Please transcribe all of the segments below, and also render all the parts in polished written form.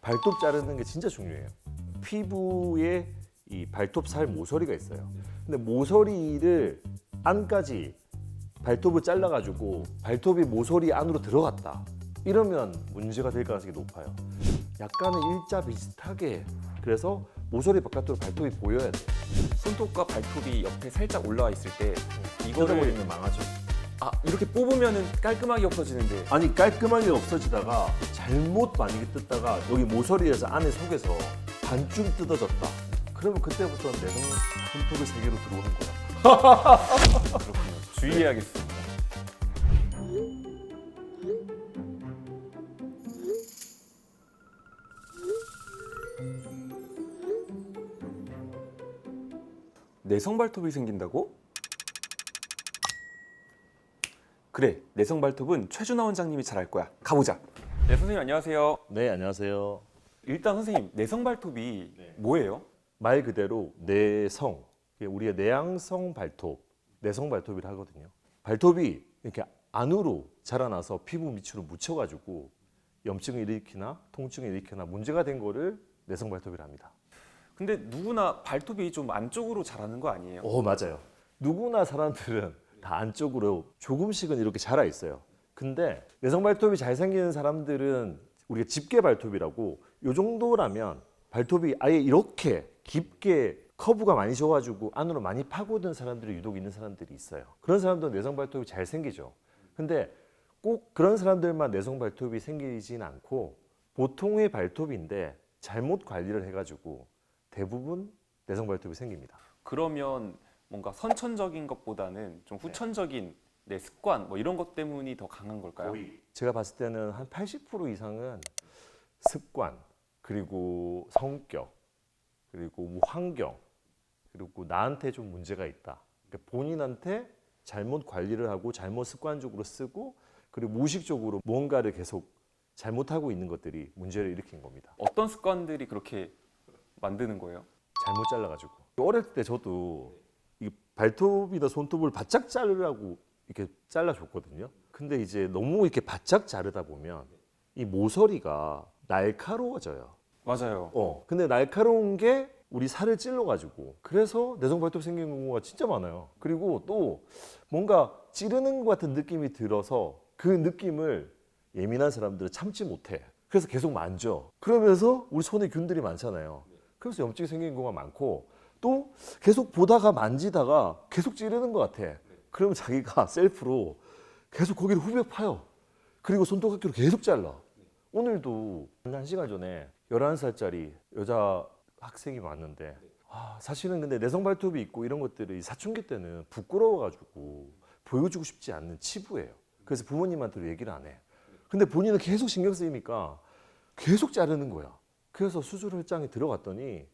발톱 자르는 게 진짜 중요해요. 피부에 이 발톱 살 모서리가 있어요. 근데 모서리를 안까지 발톱을 잘라가지고 발톱이 모서리 안으로 들어갔다. 이러면 문제가 될 가능성이 높아요. 약간은 일자 비슷하게, 그래서 모서리 바깥으로 발톱이 보여야 돼요. 손톱과 발톱이 옆에 살짝 올라와 있을 때 이거를 이거를 버리면 망하죠. 이렇게 뽑으면은 깔끔하게 없어지는데 아니, 깔끔하게 없어지다가 잘못 만약에 뜯다가 여기 모서리에서 안에 속에서 반쯤 뜯어졌다. 그러면 그때부터는 내성 손톱의 세계로 들어오는 거야. 그렇군요. 주의해야겠습니다. 내성 발톱이 생긴다고? 그래, 내성 발톱은 최준하 원장님이 잘 알 거야. 가보자. 네, 선생님 안녕하세요. 네, 안녕하세요. 일단 선생님, 내성 발톱이 뭐예요? 말 그대로 내성, 우리의 내향성 발톱, 내성 발톱이라 하거든요. 발톱이 이렇게 안으로 자라나서 피부 밑으로 묻혀가지고 염증을 일으키나 통증을 일으키나 문제가 된 거를 내성 발톱이라 합니다. 근데 누구나 발톱이 좀 안쪽으로 자라는 거 아니에요? 맞아요. 누구나 사람들은 다 안쪽으로 조금씩은 이렇게 자라 있어요. 근데 내성 발톱이 잘 생기는 사람들은 우리가 집게 발톱이라고, 요 정도라면 발톱이 아예 이렇게 깊게 커브가 많이 져가지고 안으로 많이 파고든 사람들이 유독 있는 사람들이 있어요. 그런 사람들은 내성 발톱이 잘 생기죠. 근데 꼭 그런 사람들만 내성 발톱이 생기진 않고, 보통의 발톱인데 잘못 관리를 해가지고 대부분 내성 발톱이 생깁니다. 그러면 뭔가 선천적인 것보다는 좀 후천적인 내 습관 뭐 이런 것 때문이 더 강한 걸까요? 제가 봤을 때는 한 80% 이상은 습관, 그리고 성격, 그리고 뭐 환경, 그리고 나한테 좀 문제가 있다. 그러니까 본인한테 잘못 관리를 하고 잘못 습관적으로 쓰고, 그리고 무의식적으로 무언가를 계속 잘못하고 있는 것들이 문제를 일으킨 겁니다. 어떤 습관들이 그렇게 만드는 거예요? 잘못 잘라가지고. 어릴 때 저도 이 발톱이나 손톱을 바짝 자르라고 이렇게 잘라줬거든요. 근데 이제 너무 이렇게 바짝 자르다 보면 이 모서리가 날카로워져요. 맞아요. 근데 날카로운 게 우리 살을 찔러가지고, 그래서 내성 발톱 생기는 경우가 진짜 많아요. 그리고 또 뭔가 찌르는 것 같은 느낌이 들어서 그 느낌을 예민한 사람들은 참지 못해. 그래서 계속 만져. 그러면서 우리 손에 균들이 많잖아요. 그래서 염증이 생기는 경우가 많고, 또 계속 보다가 만지다가 계속 찌르는 것 같아. 그러면 자기가 셀프로 계속 거기를 후벼 파요. 그리고 손톱깎이로 계속 잘라. 오늘도 1시간 전에 11살짜리 여자 학생이 왔는데, 사실은 근데 내성 발톱이 있고 이런 것들이 사춘기 때는 부끄러워가지고 보여주고 싶지 않는 치부예요. 그래서 부모님한테도 얘기를 안 해. 근데 본인은 계속 신경 쓰이니까 계속 자르는 거야. 그래서 수술 현장에 들어갔더니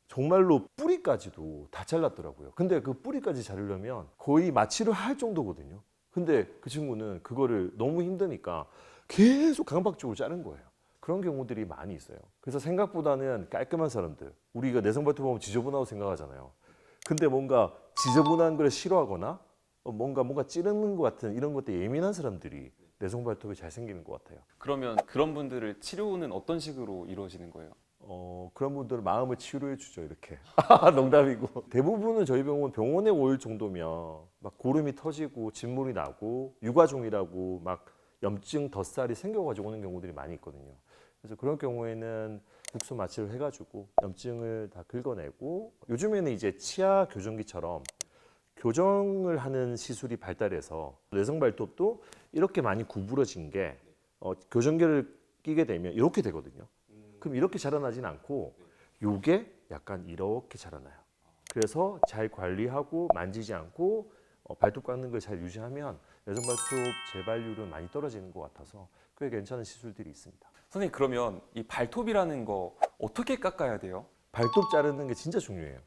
정말로 뿌리까지도 다 잘랐더라고요. 근데 그 뿌리까지 자르려면 거의 마취를 할 정도거든요. 근데 그 친구는 그거를 너무 힘드니까 계속 강박적으로 자른 거예요. 그런 경우들이 많이 있어요. 그래서 생각보다는 깔끔한 사람들, 우리가 내성 발톱 보면 지저분하다고 생각하잖아요. 근데 뭔가 지저분한 걸 싫어하거나 뭔가 찌르는 것 같은 이런 것들에 예민한 사람들이 내성 발톱이 잘 생기는 것 같아요. 그러면 그런 분들을 치료는 어떤 식으로 이루어지는 거예요? 그런 분들은 마음을 치료해 주죠, 이렇게. 농담이고. 대부분은 저희 병원에 올 정도면 막 고름이 터지고 진물이 나고 육아 중이라고 막 염증 덧살이 생겨가지고 오는 경우들이 많이 있거든요. 그래서 그런 경우에는 국소 마취를 해가지고 염증을 다 긁어내고, 요즘에는 이제 치아 교정기처럼 교정을 하는 시술이 발달해서 내성 발톱도 이렇게 많이 구부러진 게 교정기를 끼게 되면 이렇게 되거든요. 그럼 이렇게 자라나진 않고 요게 약간 이렇게 자라나요. 그래서 잘 관리하고 만지지 않고 발톱 깎는 걸 잘 유지하면 내성 발톱 재발률은 많이 떨어지는 것 같아서 꽤 괜찮은 시술들이 있습니다. 선생님, 그러면 이 발톱이라는 거 어떻게 깎아야 돼요? 발톱 자르는 게 진짜 중요해요.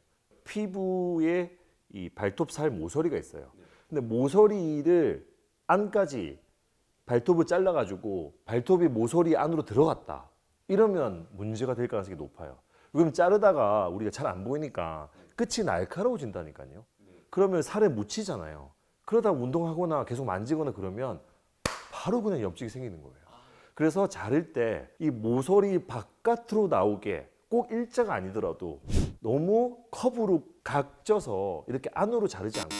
피부에 이 발톱 살 모서리가 있어요. 근데 모서리를 안까지 발톱을 잘라가지고 발톱이 모서리 안으로 들어갔다. 이러면 문제가 될 가능성이 높아요. 그럼 자르다가 우리가 잘 안 보이니까 끝이 날카로워진다니까요. 그러면 살에 묻히잖아요. 그러다 운동하거나 계속 만지거나 그러면 바로 그냥 염증이 생기는 거예요. 그래서 자를 때 이 모서리 바깥으로 나오게 꼭 일자가 아니더라도 너무 컵으로 각져서 이렇게 안으로 자르지 않고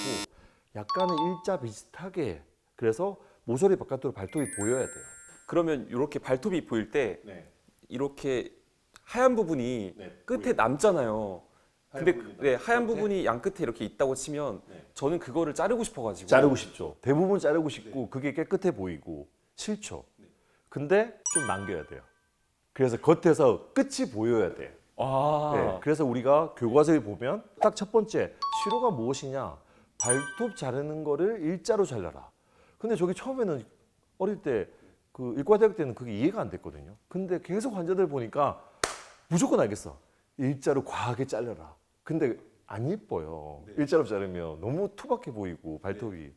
약간은 일자 비슷하게, 그래서 모서리 바깥으로 발톱이 보여야 돼요. 그러면 이렇게 발톱이 보일 때 네. 이렇게 하얀 부분이 네, 끝에 남잖아요. 근데 하얀 끝에? 부분이 양 끝에 이렇게 있다고 치면 저는 그거를 자르고 싶어가지고 자르고 싶죠. 대부분 자르고 싶고 그게 깨끗해 보이고 싫죠. 근데 좀 남겨야 돼요. 그래서 겉에서 끝이 보여야 돼요. 아, 네, 그래서 우리가 교과서에 보면 딱 첫 번째 시로가 무엇이냐, 발톱 자르는 거를 일자로 잘라라. 근데 저기 처음에는 어릴 때 그 일과대학 때는 그게 이해가 안 됐거든요. 근데 계속 환자들 보니까 무조건 알겠어. 일자로 과하게 잘라라. 근데 안 예뻐요. 일자로 자르면 너무 투박해 보이고 발톱이.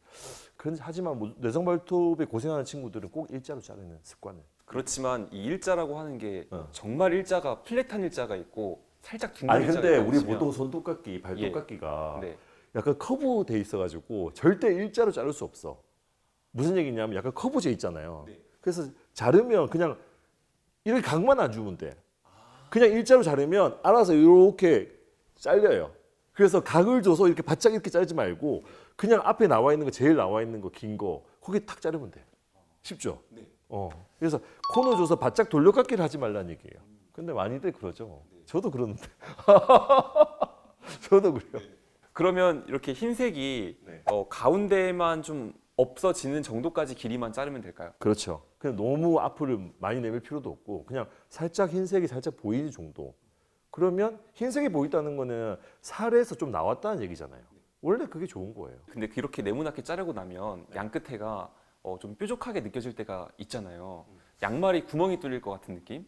하지만 뭐 뇌성 발톱에 고생하는 친구들은 꼭 일자로 자르는 습관을. 그렇지만 이 일자라고 하는 게 어. 정말 일자가 플랫한 일자가 있고 살짝 둥근 아니 일자가 근데 있다고 우리 치면 보통 손톱깎이, 발톱깎이가 네. 약간 커브 돼 있어가지고 절대 일자로 자를 수 없어. 무슨 얘기냐면 약간 커브져 있잖아요. 그래서 자르면 그냥 이렇게 각만 안 주면 돼. 그냥 일자로 자르면 알아서 이렇게 잘려요. 그래서 각을 줘서 이렇게 바짝 이렇게 자르지 말고 그냥 앞에 나와 있는 거, 제일 나와 있는 거 긴 거 거기 탁 자르면 돼. 쉽죠? 그래서 코너 줘서 바짝 돌려깎기를 하지 말라는 얘기예요. 근데 많이들 그러죠. 저도 그러는데. 저도 그래요. 그러면 이렇게 흰색이 가운데만 좀 없어지는 정도까지 길이만 자르면 될까요? 그렇죠. 그냥 너무 앞을 많이 내밀 필요도 없고 그냥 살짝 흰색이 살짝 보이는 정도. 그러면 흰색이 보인다는 거는 살에서 좀 나왔다는 얘기잖아요. 원래 그게 좋은 거예요. 근데 그렇게 네모나게 자르고 나면 양 끝에가 좀 뾰족하게 느껴질 때가 있잖아요. 양말이 구멍이 뚫릴 것 같은 느낌?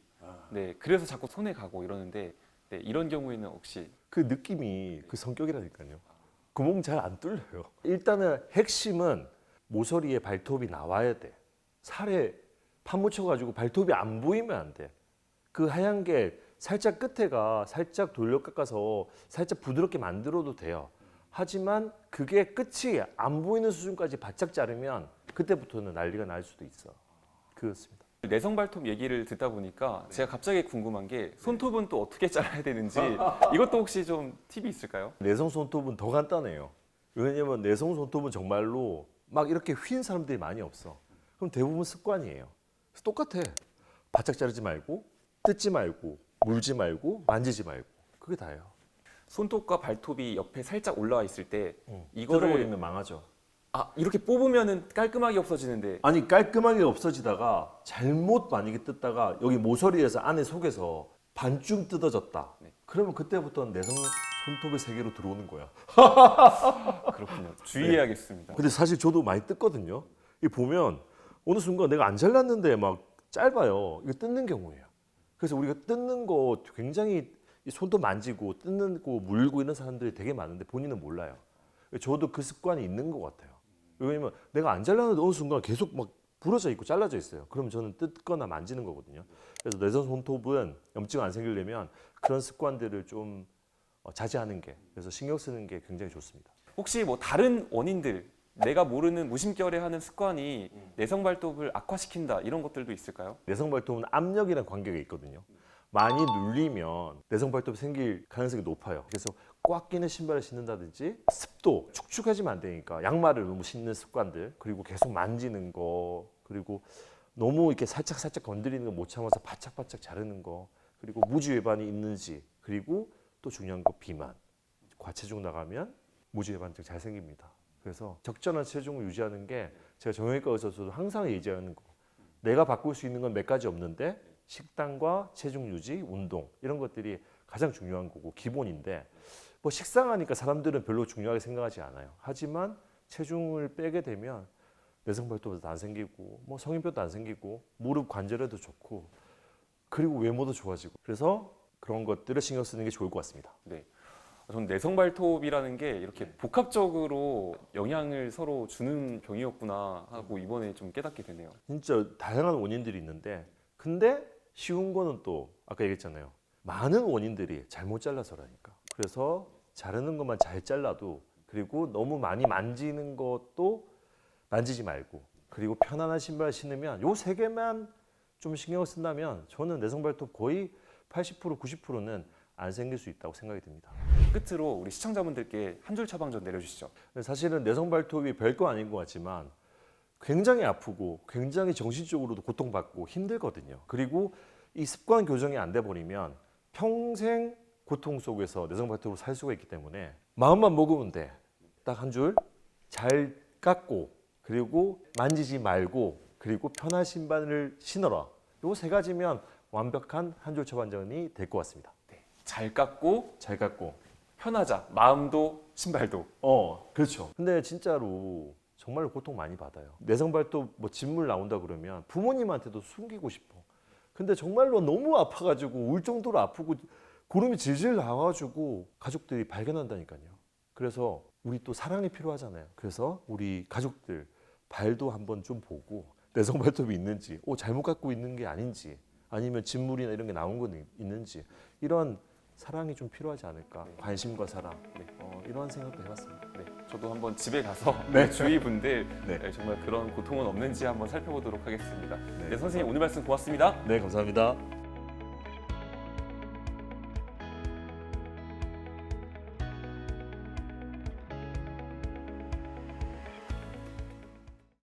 네, 그래서 자꾸 손에 가고 이러는데 네, 이런 경우에는 혹시 그 느낌이 그 성격이라니까요. 구멍 잘 안 뚫려요. 일단은 핵심은 모서리에 발톱이 나와야 돼. 살에 파묻혀가지고 발톱이 안 보이면 안 돼. 그 하얀 게 살짝 끝에가 살짝 돌려 깎아서 살짝 부드럽게 만들어도 돼요. 하지만 그게 끝이 안 보이는 수준까지 바짝 자르면 그때부터는 난리가 날 수도 있어. 그렇습니다. 내성 발톱 얘기를 듣다 보니까 제가 갑자기 궁금한 게 손톱은 또 어떻게 잘라야 되는지 이것도 혹시 좀 팁이 있을까요? 내성 손톱은 더 간단해요. 왜냐면 내성 손톱은 정말로 막 이렇게 휜 사람들이 많이 없어. 그럼 대부분 습관이에요. 그래서 똑같아. 바짝 자르지 말고, 뜯지 말고, 물지 말고, 만지지 말고. 그게 다예요. 손톱과 발톱이 옆에 살짝 올라와 있을 때 이거를 뜯어버리면 망하죠. 이렇게 뽑으면은 깔끔하게 없어지는데 아니 깔끔하게 없어지다가 잘못 만약에 뜯다가 여기 모서리에서 안에 속에서 반쯤 뜯어졌다. 그러면 그때부터는 내성 손톱의 세계로 들어오는 거야. 그렇군요. 주의해야겠습니다. 근데 사실 저도 많이 뜯거든요. 이 보면 어느 순간 내가 안 잘랐는데 막 짧아요. 이거 뜯는 경우예요. 그래서 우리가 뜯는 거 굉장히 이 손톱 만지고 뜯는 거 물고 이런 사람들이 되게 많은데 본인은 몰라요. 저도 그 습관이 있는 것 같아요. 왜냐면 내가 안 잘랐는데 어느 순간 계속 막 부러져 있고 잘라져 있어요. 그럼 저는 뜯거나 만지는 거거든요. 그래서 내성 손톱은 염증 안 생기려면 그런 습관들을 좀 자제하는 게, 그래서 신경 쓰는 게 굉장히 좋습니다. 혹시 뭐 다른 원인들 내가 모르는 무심결에 하는 습관이 내성 발톱을 악화시킨다 이런 것들도 있을까요? 내성 발톱은 압력이랑 관계가 있거든요. 많이 눌리면 내성 발톱이 생길 가능성이 높아요. 그래서 꽉 끼는 신발을 신는다든지 습도 축축해지면 안 되니까 양말을 너무 신는 습관들, 그리고 계속 만지는 거, 그리고 너무 이렇게 살짝 건드리는 거 못 참아서 바짝바짝 자르는 거, 그리고 무지 외반이 있는지, 그리고 또 중요한 거 비만, 과체중 나가면 무지 외반증 잘 생깁니다. 그래서 적절한 체중을 유지하는 게 제가 정형외과 의사로서도 항상 예지하는 거. 내가 바꿀 수 있는 건 몇 가지 없는데 식단과 체중 유지, 운동 이런 것들이 가장 중요한 거고 기본인데, 뭐 식상하니까 사람들은 별로 중요하게 생각하지 않아요. 하지만 체중을 빼게 되면 내성 발톱도 안 생기고 뭐 성인병도 안 생기고 무릎 관절에도 좋고 그리고 외모도 좋아지고, 그래서 그런 것들을 신경 쓰는 게 좋을 것 같습니다. 네. 전 내성 발톱이라는 게 이렇게 복합적으로 영향을 서로 주는 병이었구나 하고 이번에 좀 깨닫게 되네요. 진짜 다양한 원인들이 있는데, 근데 쉬운 거는 또 아까 얘기했잖아요. 많은 원인들이 잘못 잘라서라니까. 그래서 자르는 것만 잘 잘라도, 그리고 너무 많이 만지는 것도 만지지 말고, 그리고 편안한 신발 신으면 요 세 개만 좀 신경을 쓴다면 저는 내성 발톱 거의 80% 90%는 안 생길 수 있다고 생각이 듭니다. 끝으로 우리 시청자분들께 한 줄 처방전 내려주시죠. 사실은 내성 발톱이 별거 아닌 것 같지만 굉장히 아프고 굉장히 정신적으로도 고통받고 힘들거든요. 그리고 이 습관 교정이 안 돼 버리면 평생 고통 속에서 내성 발톱으로 살 수가 있기 때문에 마음만 먹으면 돼. 딱 한 줄 잘 깎고 그리고 만지지 말고 그리고 편한 신발을 신어라. 요 세 가지면 완벽한 한 줄 처방전이 될 것 같습니다. 잘 깎고 잘 깎고 편하자. 마음도 신발도. 그렇죠. 근데 진짜로 정말로 고통 많이 받아요. 내성 발톱 뭐 진물 나온다 그러면 부모님한테도 숨기고 싶어. 근데 정말로 너무 아파가지고 울 정도로 아프고 고름이 질질 나와가지고 가족들이 발견한다니까요. 그래서 우리 또 사랑이 필요하잖아요. 그래서 우리 가족들 발도 한번 좀 보고 내성 발톱이 있는지, 잘못 갖고 있는 게 아닌지, 아니면 진물이나 이런 게 나온 건 있는지 이런 사랑이 좀 필요하지 않을까. 관심과 사랑. 이런 생각도 해봤습니다. 네, 저도 한번 집에 가서 네. 주위 분들 네. 정말 그런 고통은 없는지 한번 살펴보도록 하겠습니다. 네, 네, 선생님 오늘 말씀 고맙습니다. 네, 감사합니다.